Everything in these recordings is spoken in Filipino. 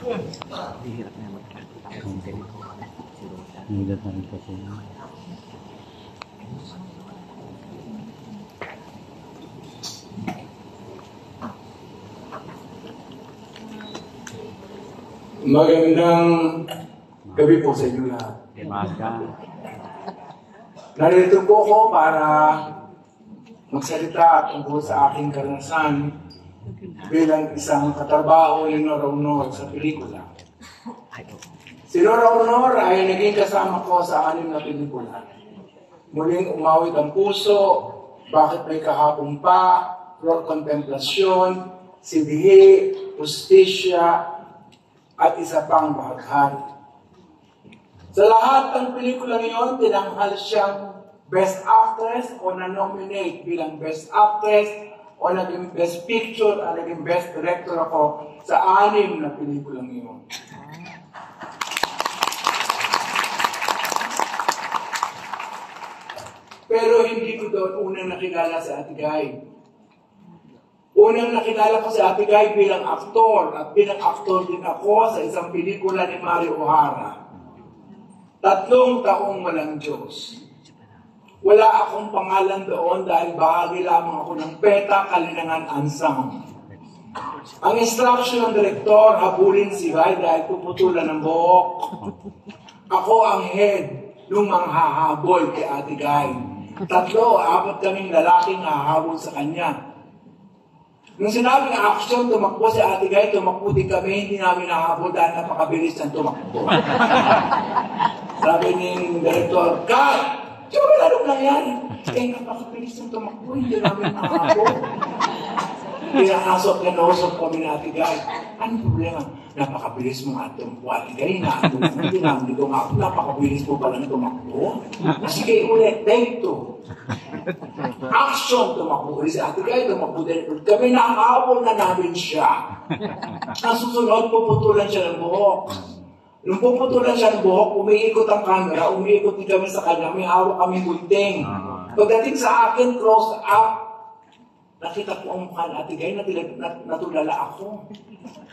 Hirap na magkakaroon. Hindi na rin kasi. Magandang gabi po sa inyo lahat. Narito po ako para magsalita tungkol sa aking karanasan bilang isang katrabaho ni Nora Honor sa pelikula. Si Nora Honor ay naging kasama ko sa 6 na pelikula. Muling umawit ang puso, Bakit May Kahapon Pa, Flor Contemplasyon, Sibihi, Justisya, at isa pang bahaghari. Sa lahat ng pelikula ngayon, tinanghal siyang Best Actress o na-nominate bilang Best Actress o naging Best Picture at naging Best Director ako sa 6 na pelikula ngayon. Pero hindi ko doon unang nakilala si Ate Guy. Unang nakilala ko si Ate Guy bilang aktor at bilang aktor din ako sa isang pelikula ni Mario O'Hara. 3 taong walang Diyos. Wala akong pangalan doon dahil bahagi lamang ako ng PETA Kalinangan Ansang. Ang instruction ng direktor, habulin si Guy dahil puputulan ng buhok. Ako ang head nung manghahabol kay Ate Guy. 3 o 4 kaming lalaking hahabol sa kanya. Nung sinabing action, tumakbo si Ate Guy, tumakbo din kami, hindi namin nahabol dahil napakabilis ng tumakbo. Sabi ng direktor, Kat! Diba lalong nangyari? Eh, napakabilis ng tumakbo, hindi namin nahabol. Pinakasok na nausap kami ni Ate Guy. Anong problema? Napakabilis mo nga tumakbo, Ate Guy. Hindi namin tumakbo. Napakabilis mo pala tumakbo. Sige, ulit. Take 2. Action! Tumakbo ulit si Ate Guy. Tumakbo din. Kami nakahabol na namin siya. Nasusunod, puputulan siya ng buhok. Nung puputulan siya ng buhok, umiikot ang camera, umiikot din kami sa kanya, may hawak kami gunting. Pagdating sa akin, close up, nakita ko ang mukha ni Ate Guy, natulala ako.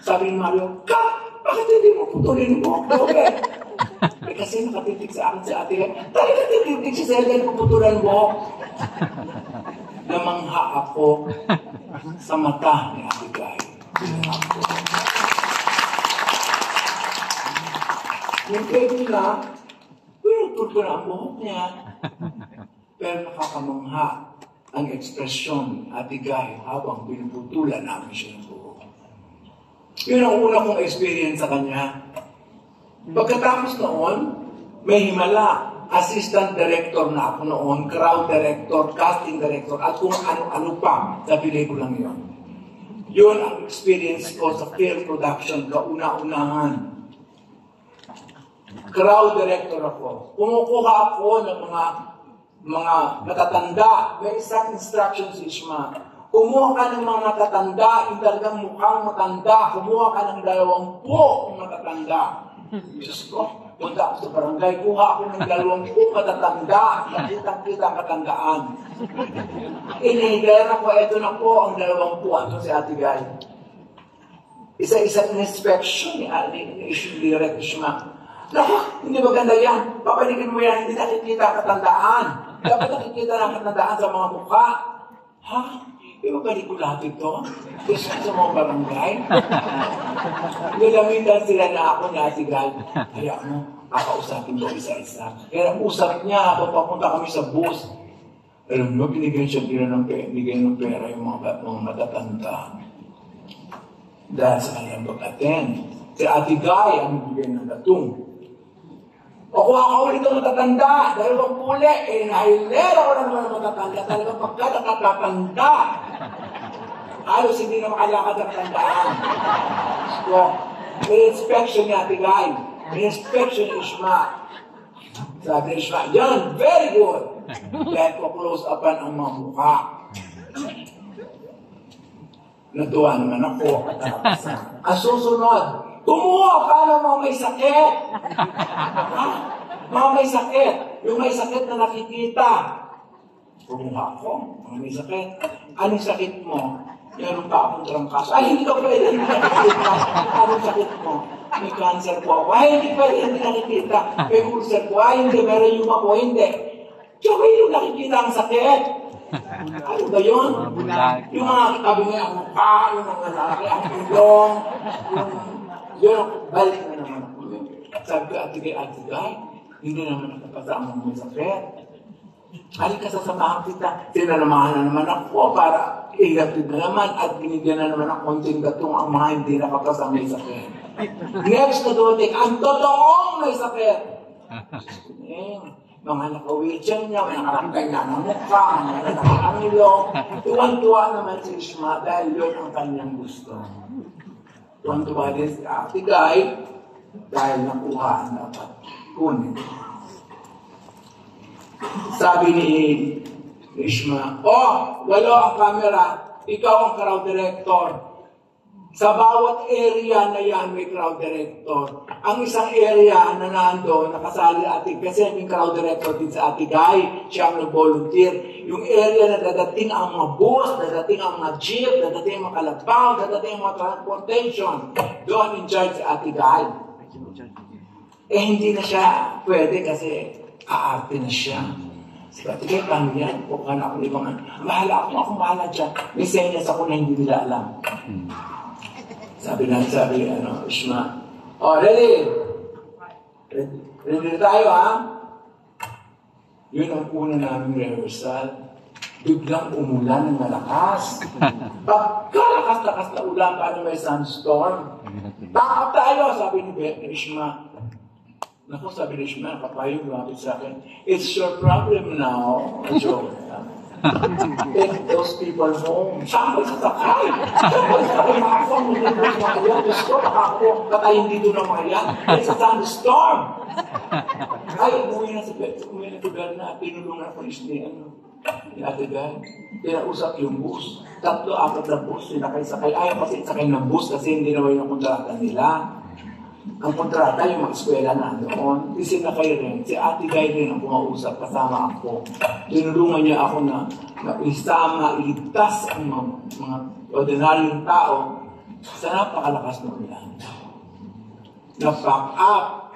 Sabi ni Mario, Kat! Bakit hindi mo putulin mo ako? Eh, kasi nakatitig sa akin si Ate Guy. Talaga titig si Celia, puputulan mo. Namangha ako sa mata ni Ate Guy. Yung pwede na, pinutol ko na ang buhok niya. Pero nakakamangha ang ekspresyon Ate Guy habang pinuputulan namin siya ng buhok. Yun ang una kong experience sa kanya. Pagkatapos noon, may himala. Assistant director na ako noon, crowd director, casting director, at kung ano-ano pa sa pelikulang yun. Yun ang experience ko sa film production, kauna-unahan. Crowd director ako. Kumukuha ako ng mga matatanda. May isang instruction si Ishma. Kumuha ka ng mga matatanda, yung talagang mukhang matanda. Kumuha ka ng 20 matatanda. Diyos ko, punta ako sa barangay, kuha ako ng 20 matatanda. Nakitang-kita ang katandaan. Inihigera ko, eto na po ang 20. Ito si Ate Guy. Isa-isa inspection ni Direct Ishma. Naku, hindi maganda yan. Papalikin mo yan, hindi nakikita ang katandaan. Dapat nakikita ng katandaan sa mga mukha. Ha? Ibabalik ko lahat ito? Gusto sa mga barangay? Nilamitan sila na ako ni Ate Guy. Kaya mo, kakausapin ko isa-isa. Kaya usap niya habang papunta kami sa bus. Alam mo, binigyan siya ng pera yung mga matatanda. Dahil sa kanyang pag-attend. Si Ate Guy ang bigyan ng latong. O kung ako ulit ang matatanda, 2 puli, eh nahilera ko na naman ang matatanda, talagang pagka nakatatanda. Halos hindi na makalakad ang tandaan. So, may inspection ni Ate Guy. May inspection ni Ishma. Sabi ni Ishma, yan, very good. Dahil ko close upan ang mga mukha. Natuwa naman ako at nakapasan. Ang susunod, kumuha ka ng mga may sakit. Mga may sakit. Yung may sakit na nakikita. Kumuha ako. Mga may sakit. Anong sakit mo? meron pa akong trangkas. Ay, hindi ka pwede, hindi nakikita. Anong sakit mo? May cancer po ako. Ay, hindi pwede, hindi nakikita. May ulcer po. Ay, hindi, meron yung ako. Hindi. Tsaka yung nakikita ang sakit. Ano ba yun? Yung mga kitabi niya, ang mukha, yung mga lalaki, ang ilong, yun, balik na naman ako. Sabi ko, atigay, hindi naman nakapasama mo sa sakit. Halika sa samahan kita. Sinanamahan na naman ako para ihatid na naman at binigyan na naman ang konting gatong ang mga hindi nakapasama may sakit. Next na dumating, ang totoong may sakit. Mga naka-wheelchair niya, mga nakalagay na ng mukha, mga nakalagay ang ilong. Tuwan-tuwa naman si Ishma dahil yun ang kanyang gusto. Tuwan-tuwa din si Ate Guy dahil nakuha ang dapat kunin. Sabi ni Ishma, walo ang camera, ikaw ang crowd director. Sa bawat area na yan, may crowd director. Ang isang area na nando, nakasali Ate, kasi may crowd director din sa Ate Guy, siya ang nag-volunteer. Yung area na dadating ang mga bus, dadating ang mga jeep, dadating ang mga kalabaw, dadating ang mga transportation. Doon in charge si Ate Guy. Hindi na siya pwede kasi aarte na siya. Sabi, Ate Guy, paano yan? Huwag ka na ako libangan. Mahala bahala dyan. May senyas ako na hindi nila alam. Sabi, Ishma, ready? Ready na tayo, ha? Yun ang una namin rehearsal. Biglang umulan ng malakas. Pagkalakas-lakas na ulan, paano may sunstorm? Takap tayo, sabi ni Ishma. Naku, sabi ni Ishma, kapayong lumapit sa akin, it's your problem now. Joke. Take those people home. Saan ko sasakay? Makakasang hindi ko sa mga yan. Diyos ko, makakapo. Katayin dito ng mga yan. It's a thunderstorm. Ay, umuwi na si Berna. Tinulungan ako ni Ate Guy. Pinausap yung bus. 3-4 na bus. Sinakay-sakay. Ayaw kasi sakay ng bus kasi hindi naman yung kontrata nila. Ang kontrata, yung mga eskwela na doon, isinakay rin. Si Ate Guy rin ang pumausap, kasama ako. Tinulungan niya ako na isama, iligtas ang mga ordinaryong tao sa napakalakas ng ulan. Na-pack up.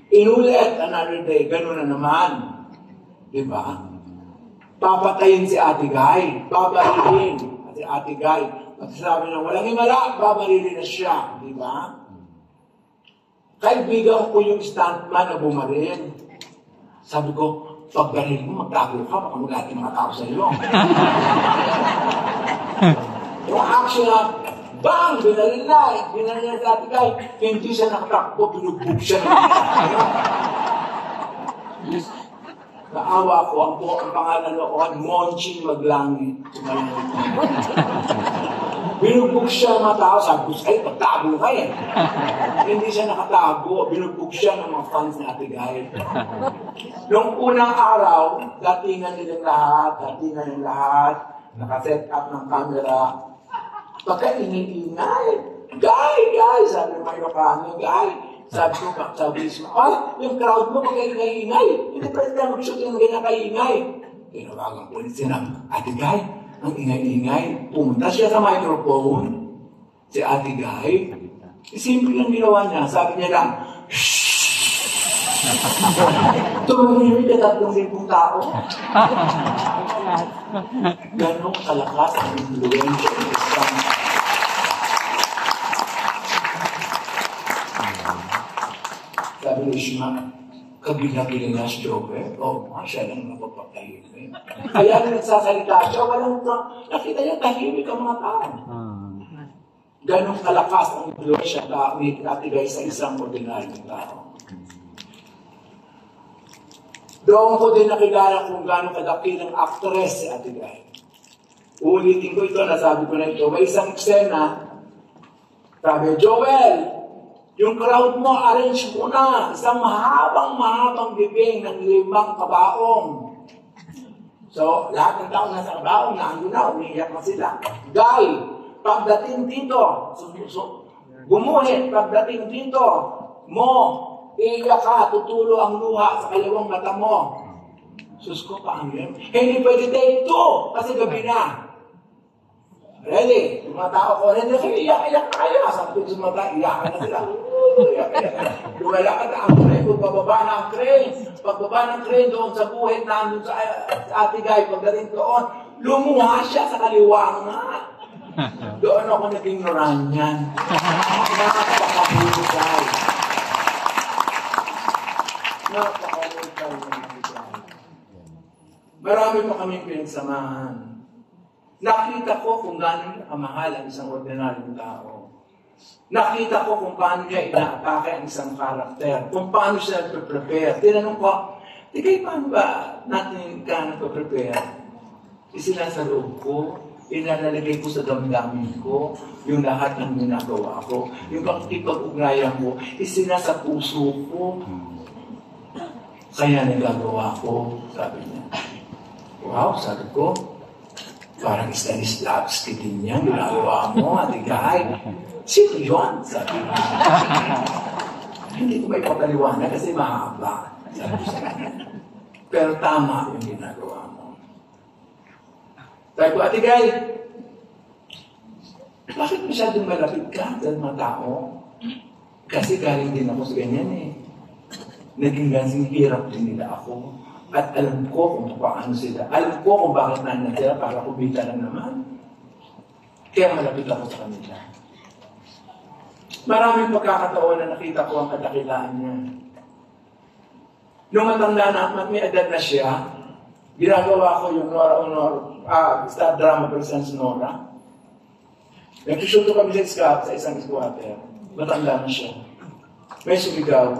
Inulit another day, gano'n na naman. Diba? Papatayin si Ate Guy. Babarilin. Si Ate Guy. At sabi na, walang himala, babarilin na siya. Diba? Kaibigan ko yung stuntman na bumaril. Sabi ko, pag baril mo, magtago ka, baka mag-ating mga tao sa iyo. Yung action na, bang! Binaril na sa Ate Guy. Hindi siya nakatakbo, pinugbog siya. Naawa ko, ang pangalan noon, Monching Maglangit. Binugbog siya ng mga tao, sabi ko, ay, pagtago ka eh. Hindi siya nakatago, binugbog siya ng mga fans ni Ate Guy. Noong unang araw, datingan nilang lahat, nakaset up ng camera. Pagka ingay, Guy, sabi ng Mayokano, Guy. Sabi niya, yung crowd mo, pagka-ingay, hindi pwede na mag-shoot yung ganyan ka-ingay. Tinawagan ko ulit siya ng Ate Guy. Ang ingay-ingay, pumunta siya sa microphone, si Ate Guy. Simple lang ginawa niya. Sabi niya lang, shhh! Tumahimik ka 3,000 tao. Ganong kalakas ang influensya ng isang. Sabi ni Ishma, kabila-bila si Joker. Siya lang napapatahimik. Kaya nung nagsasalita siya, nakita niya tahimik ang mga tao. Ganong kalakas ang influensya ni Ate Guy sa isang ordinaryong tao. Doon ko din nakilala kung gano'ng kadakilang actress si Ate Guy. Ulitin ko ito, nasabi ko na ito. May isang eksena, sabi, Joel, yung crowd mo, arrange mo na. Isang mahabang bibing ng 5 kabaong. So, lahat ng tao nasa kabaong, naandun na, umiiyak na sila. Guy, pagdating dito, gumuhit, pagdating dito, iiyak ka, tutulo ang luha sa kalawang mata mo. Sus ko, paano yun? Hindi pwede take 2, kasi gabi na. Ready? Yung mga tao ko, ready kayo, iyak-iyak na kayo. Sabi ko sa mga tao, iyakan na sila. Iyak-iyak na. Lumalakad na ang crane, pagbaba na ang crane. Pagbaba ng crane doon sa buhit nandun sa Ate Guy, pagdating doon, lumuha siya sa kaliwa nga. Doon ako naging Noranyan. Napakahusay. Napakahusay. Marami pa kaming pinagsamahan. Nakita ko kung gaano kamahal ang isang ordinaryong tao. Nakita ko kung paano niya inaatake ang isang karakter. Kung paano siya nagpe-prepare. Tinanong ko, Tigay, paano ba natin ka nagpe-prepare? Isinasa loob ko, inalalagay ko sa damdamin ko, yung lahat ng ginagawa ko, yung pakikipag-ugnayan ko, isinasa puso ko. Kaya nagagawa ko, sabi niya. Wow, sabi ko, parang Stanislavski din yan, ginagawa mo, Ate Guy. Sino yun? Sabi ko. Hindi ko may papaliwanag kasi mahaba. Sabi ko sa kanya. Pero tama yung ginagawa mo. Sabi ko, Ate Guy, bakit masyadong malapit ka sa mga tao? Kasi galing din ako sa ganyan eh. Naging gansing hirap din nila ako. At alam ko kung paano sila. Alam ko kung bakit nandiyan sila para kubita lang naman. Kaya malapit ako sa kanila. Maraming pagkakataon na nakita ko ang kadakilaan niya. Nung matanda na, may edad na siya, ginagawa ko yung Nora Honor, Star Drama Presents Nora. Nagsusuto kami sa isang squatter. Matanda na siya. May sumigaw,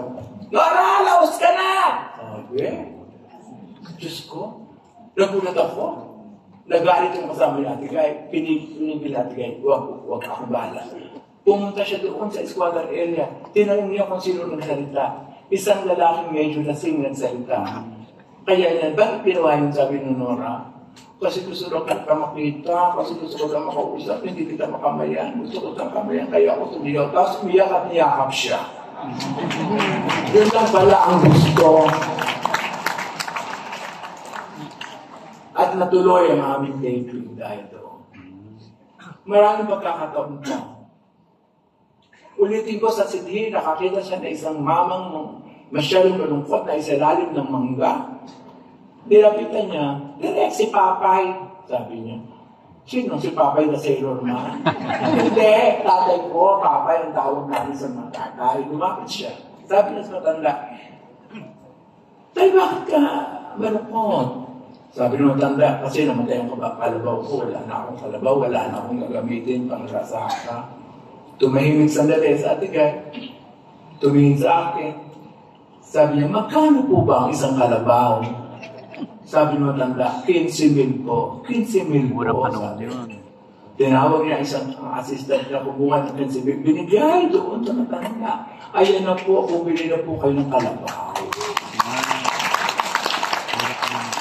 Nora, laos ka na! Sabi, Diyos ko, nagulat ako. Nagalit yung kasama ni Ate Guy. Pinigil Ate Guy, huwag akong bahala. Pumunta siya doon sa squatter area. Tinanong niya kung sino nagsalita. Isang lalaking medyo lasing nagsalita. Kaya yan, bakit ginawa yun, sabi ni Nora? Kasi gusto ko ka makita, kasi gusto ko ka makausap, hindi kita makamayan. Gusto ko kang kamayan, kaya ako tumiyaw. Tapos umiyak at niyakap siya. Yun lang pala ang gusto. At natuloy ang aming daydream dahil doon. Maraming pagkakataon ko. Ulitin ko sa sidhi, nakakita siya na isang mamang masyadong malungkot na isalalim ng mangga. Nilapitan niya, direct si Papay, sabi niya. Sino si Papay na Sailor Man? Hindi, tatay ko, Papay ang tawag namin sa mga tatay. Lumapit siya. Sabi niya sa matanda, Tay, bakit ka malungkot? Sabi ng matanda, kasi namatay ang kalabaw ko, wala na akong kalabaw, wala na akong gagamitin pang rasaka. Tumahimik sandali sa Ate Guy. Tumingin sa akin. Sabi niya, magkano po ba ang isang kalabaw? Sabi ng matanda, 15,000 po. 15,000 po, sabi. Tinawag niya isang assistant na kumuha ng 15,000. Binigay doon sa matanda. Ayan na po, bumili na po kayo ng kalabaw.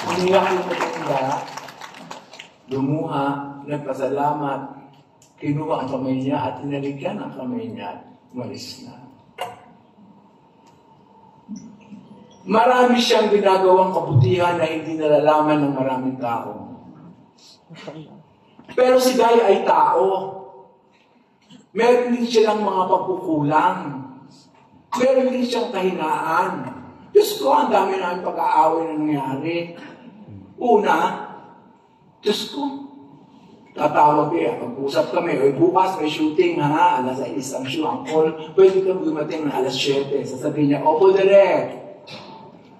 Umiyak yung matanda, lumuha, nagpasalamat, kinuha ang kamay niya at inaligyan ang kamay niya, umalis na. Marami siyang ginagawang kabutihan na hindi nalalaman ng maraming tao. Pero si Guy ay tao. Meron din siyang mga pagkukulang. Meron din siyang kahinaan. Diyos ko, ang dami namin pag-aaway na nangyari. Una, Diyos ko, tatawag pag-usap kami, bukas may shooting, ha, alas 6 ang show, ang call, pwede kang dumating na alas 7. Sasabihin niya, opo, direct.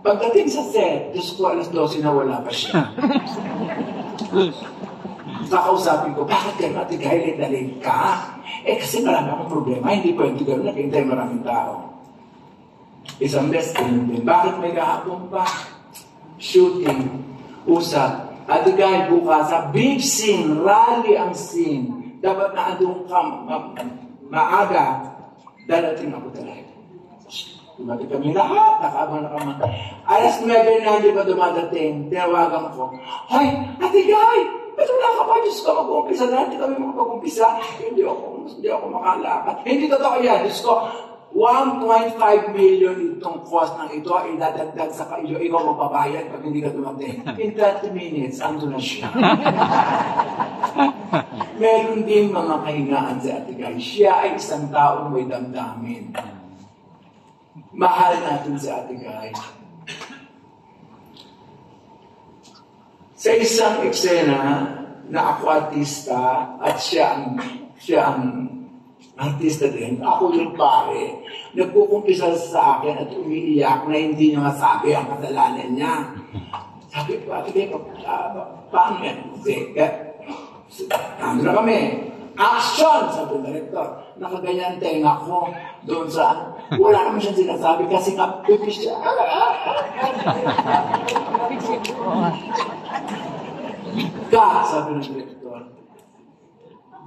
Pagdating sa set, Diyos ko, alas 12 na wala pa siya. Kakausapin ko, bakit kayo Ate Guy, late ka? Kasi marami akong problema, hindi pwede gano'n, nakintay maraming tao. Isang best din. Bakit may kahapon pa? Shooting, usap. Ate Guy, bukas sa big scene, rally ang scene. Dapat na andun ka maaga, darating ako talaga. Dumating kami lahat, nakaabang na kami. Alas 9 na hindi pa dumadating, tinawagan ko, Hoy, Ate Guy, ito lang ka pa, Diyos ko, mag-umpisa na, hindi kami mag-umpisa. Hindi ako makalakad. Hindi totoo yan, Diyos ko, 1.5 million itong cost ng ito ay dadagdag sa kayo, ikaw magbabayad pag hindi ka dumating. In 30 minutes, ando na siya. meron din mga kahinaan si Ate Guy. Siya ay isang taong may damdamin. Mahal natin si Ate Guy. Sa isang eksena na ako artista at siya ang artista din, ako yung pare, nagkukumpisa sa akin at umiiyak na hindi niya masabi ang kasalanan niya. Sabi ko, Ate Guy, paano yan? Ano na kami? Action! Sabi ng director. Nakaganyan tenga ko doon sa wala naman siyang sinasabi kasi kapipis siya. Sabi ng director.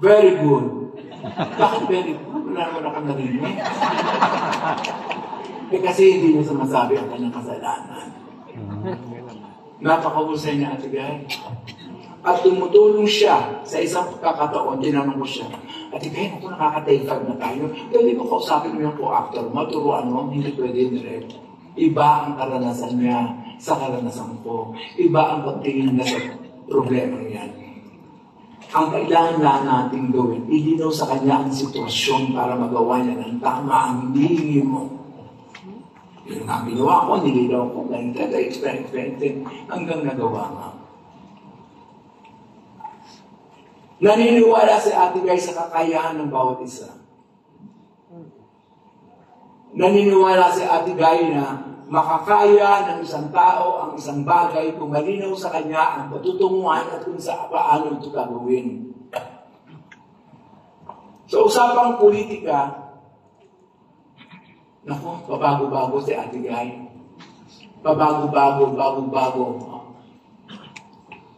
Very good. Bakit very good? Wala naman akong narinig. Kasi hindi niya sumasabi ang kanyang kasalanan. Napakahusay niya, Ate Guy. At tumutulong siya sa isang pagkakataon, tinanong ko siya, Ate Guy, ako nakaka-take five na tayo. Pwede mo kausapin mo yung co-actor mo, turuan mo, hindi pwede direct. Iba ang karanasan niya sa karanasan ko. Iba ang pagtingin niya sa problema niya. Ang kailangan lang natin gawin, ilinaw sa kanya ang sitwasyon para magawa niya ng tama ang hinihingi mo. Yun ang ginawa ko, nililaw ko, ganito, experiment, hanggang nagawa nga. Naniniwala si Ate Guy sa kakayahan ng bawat isa. Naniniwala si Ate Guy na makakaya ng isang tao ang isang bagay kung malinaw sa kanya ang patutunguhan at kung sa paano ito gagawin. Sa usapang politika, naku, pabago-bago si Ate Guy. Pabago-bago.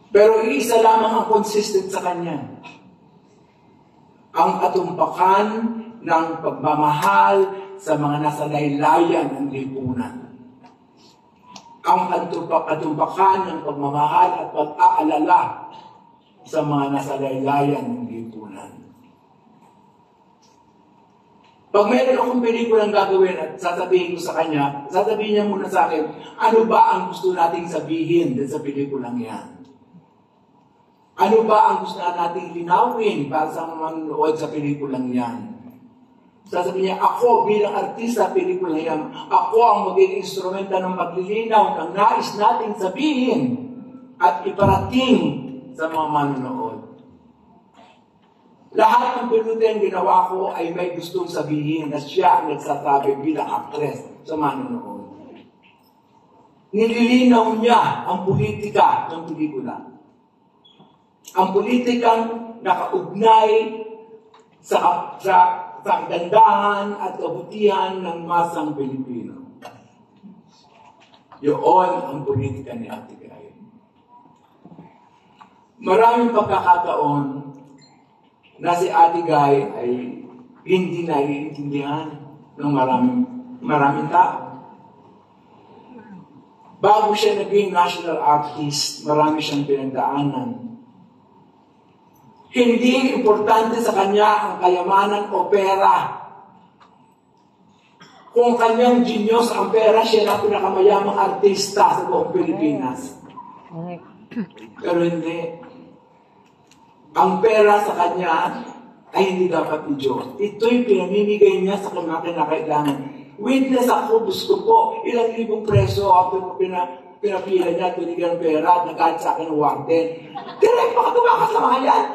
Pero isa lamang ang consistent sa kanya. Ang katumpakan ng pagmamahal sa mga nasa laylayan ng lipunan. Ang katumpakan ng pagmamahal at pag-aalala sa mga nasa laylayan ng lipunan. Pag meron akong pelikulang gagawin at sasabihin ko sa kanya, sasabihin niya muna sa akin, ano ba ang gusto nating sabihin sa pelikulang yan? Ano ba ang gusto nating linawin para sa manonood sa pelikulang yan? Sasabihin niya, ako bilang artista pelikulang yan, ako ang magiging instrumenta ng paglilinaw ng nais nating sabihin at iparating sa mga manonood. Lahat ng pelikulang ginawa ko ay may gustong sabihin na siya ang nagsasabi bilang actress sa manonood. Nililinaw niya ang politika ng pelikula. Ang politikang nakaugnay sa kagandahan at kabutihan ng masang Pilipino. Yun ang politika ni Ate Guy. Maraming pagkakataon na si Ate Guy ay hindi naiintindihan ng maraming tao. Bago siya naging national artist, marami siyang pinagdaanan. Hindi importante sa kanya ang kayamanan o pera. Kung kanyang genius ang pera, siya na pinakamayamang artista sa buong Pilipinas. Pero hindi. Ang pera sa kanya ay hindi dapat ni Diyos. Ito'y pinamimigay niya sa mga kinakailangan. Witness ako, gusto ko, ilang libong preso ako pinapila niya, binigyan ng pera at nagalit sa akin ng warden. Direk, baka tumakas sa mga yan.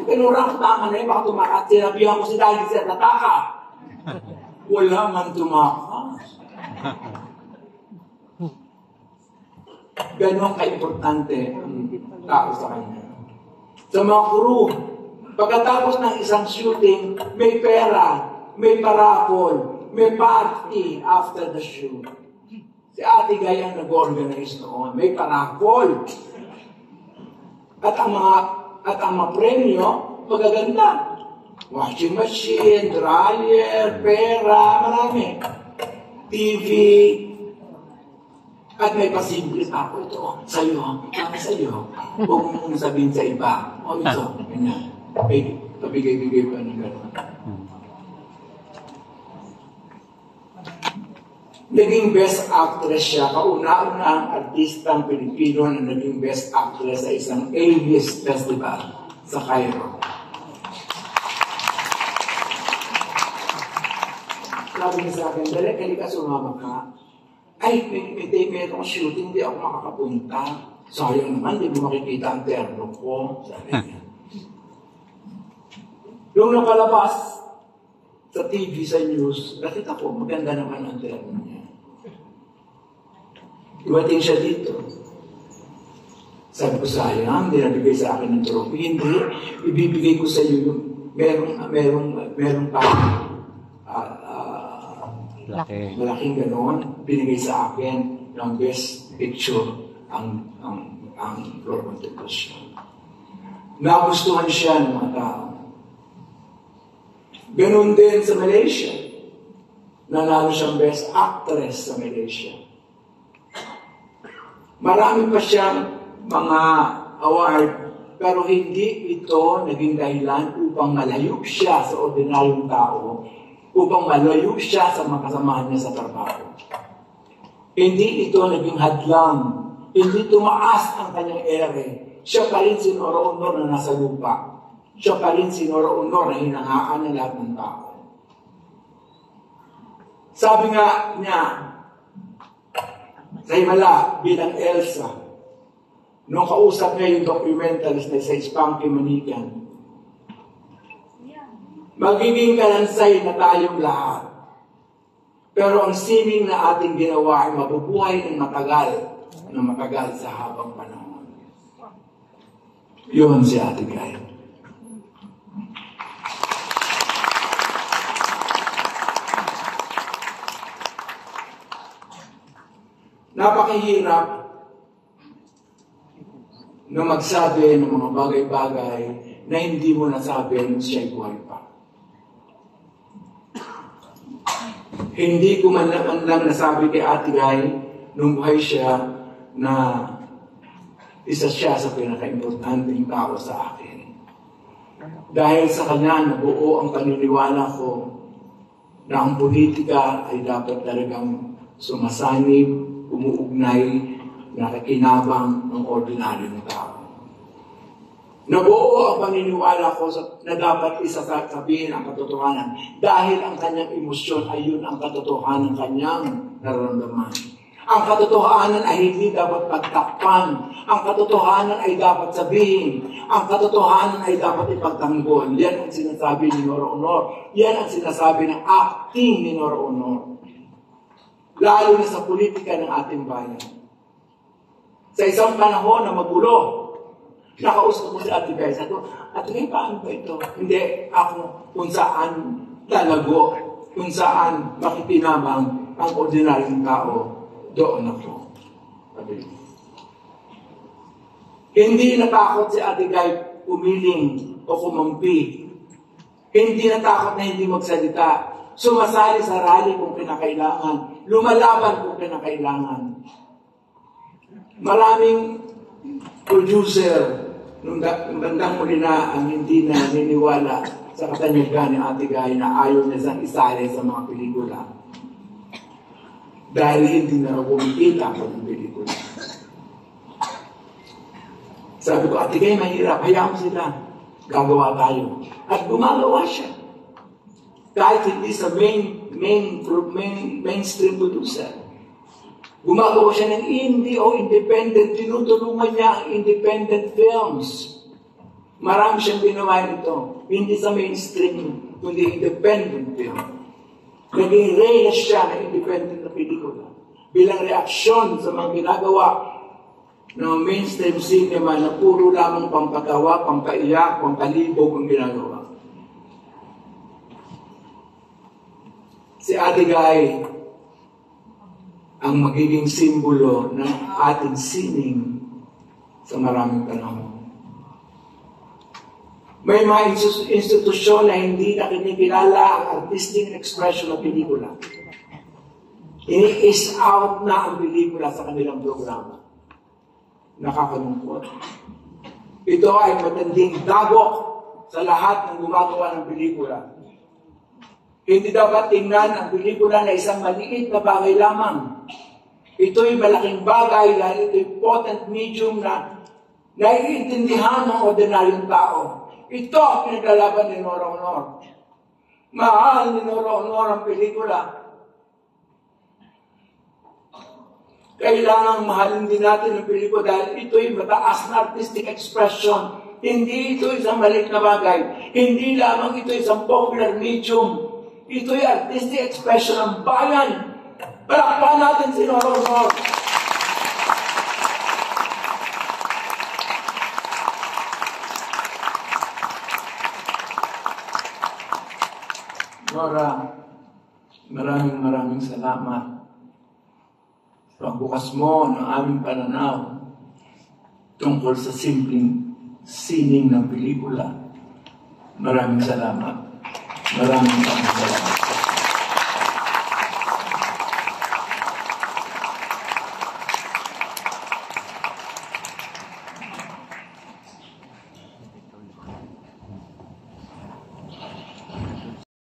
Pinurang ko tama na yun, baka tumakas. Sinabihan ko si Daddy Sir, nataka. Wala man tumakas. Ganon ka-importante ang tao sa kanya. Sa mga crew, pagkatapos ng isang shooting, may pera, may parapol, may party after the shoot. Si Ate Guy ang nag-organize noon. May parapol. At ang mga premyo, magaganda. Washing machine, dryer, pera, marami. TV. At may pasimple ako ito. Sa'yo. Sa'yo. Huwag mong sabihin sa iba. O ito. Ganyan. Pabigay-bigay pa ng gano'n. Naging best actress siya. Kauna-una ang artistang Pilipino na naging best actress sa isang A-list festival. sa Cairo. Sabi niya sa akin, dali ka sumama ka. Ay, merong shooting, hindi ako makakapunta. Sayang naman, hindi mo makikita ang terno ko. Sabi niya. Yung nakalabas sa TV, sa news, nakita ko, maganda naman ang terno niya. Dumating siya dito. Sabi ko, sayang, hindi nabigay sa akin ng trophy. Hindi, ibibigay ko sa iyo yung merong malaking ganon, binigay sa akin ng best picture ang Flor Montepassion. Nagustuhan siya ng mga tao. Ganon din sa Malaysia. Nanalo siyang best actress sa Malaysia. Marami pa siyang mga award, pero hindi ito naging dahilan upang malayo siya sa ordinaryong tao, upang malayo siya sa mga kasamahan niya sa trabaho. Hindi ito naging hadlang, hindi tumaas ang kanyang ere. Siya pa rin sinoro-honor na nasa lupa. Siya pa rin sinoro-honor na hinahaan ng lahat ng tao. Sabi nga niya, sa Himala, bilang Elsa, nung kausap niya yung documentalist na sa Spunky Manikan, magiging kalansay na tayong lahat. Pero ang sining na ating ginawa ay mabubuhay ng matagal sa habang panahon. Yun si Ate Guy. Napakahirap na magsabi ng mga bagay-bagay na hindi mo nasabi nung siya'y buhay pa. Hindi ko man lang nasabi kay Ate Guy nung buhay siya na isa siya sa pinaka-importanteng tao sa akin. Dahil sa kanya, nabuo ang paniniwala ko na ang politika ay dapat talagang sumasanib, umuugnay, nakikinabang ng ordinaryong tao. Nabuo ang paniniwala ko na dapat isasabihin ang katotohanan dahil ang kanyang emosyon ay yun ang katotohanan ng kanyang nararamdaman. Ang katotohanan ay hindi dapat pagtakpan. Ang katotohanan ay dapat sabihin. Ang katotohanan ay dapat ipagtanggol. Yan ang sinasabi ni Nora Honor. Yan ang sinasabi ng acting ni Nora Honor. Lalo na sa politika ng ating bayan. Sa isang panahon na magulo, nakausap ko si Ate Guy. Sabi ko, Ate Guy, paano ba ito? Hindi ako kung saan talago, kung saan makikinabang ang ordinaryong tao, doon ako. Sabi ko. Hindi natakot si Ate Guy pumiling o kumampi. Hindi natakot na hindi magsalita. Sumasali sa rally kung kinakailangan. Lumalaban kung kinakailangan. Maraming producer nung bandang muli na ang hindi na naniniwala sa katanyagan ni Ate Guy na ayaw niya siyang isali sa mga pelikula. Dahil hindi na kumikita ng pelikula. Sabi ko, Ate Guy, mahirap. Hayaan mo sila. Gagawa tayo. At gumagawa siya. Kahit hindi sa mainstream producer. Gumagawa siya ng indie o independent. Tinutulungan niya ang independent films. Marami siyang ginawa nito. Hindi sa mainstream, kundi independent film. Naging reyes siya ng independent na pelikula. Bilang reaksyon sa mga ginagawa ng mainstream cinema na puro lamang pampatawa, pampaiyak, pampalibog ang ginagawa. Si Ate Guy ang magiging simbolo ng ating sining sa maraming panahon. May mga institusyon na hindi na kinikilala ang artistic expression ng pelikula. Ini-is out na ang pelikula sa kanilang programa. Nakakalungkot. Ito ay matanding dagok sa lahat ng gumagawa ng pelikula. Hindi dapat tingnan ang pelikula na isang maliit na bagay lamang. Ito'y malaking bagay dahil ito'y potent medium na naiintindihan ng ordinaryong tao. Ito ang pinaglalaban ni Nora Honor. Mahal ni Nora Honor ang pelikula. Kailangan mahalin din natin ang pelikula dahil ito'y mataas na artistic expression. Hindi ito isang maliit na bagay. Hindi lamang ito isang popular medium. Ito'y artistic expression ng bayan. Palakpan natin si Nora Honor. Nora, maraming salamat. Pagbukas mo ng aming pananaw tungkol sa simpleng sining ng pelikula. Maraming salamat. Maraming salamat.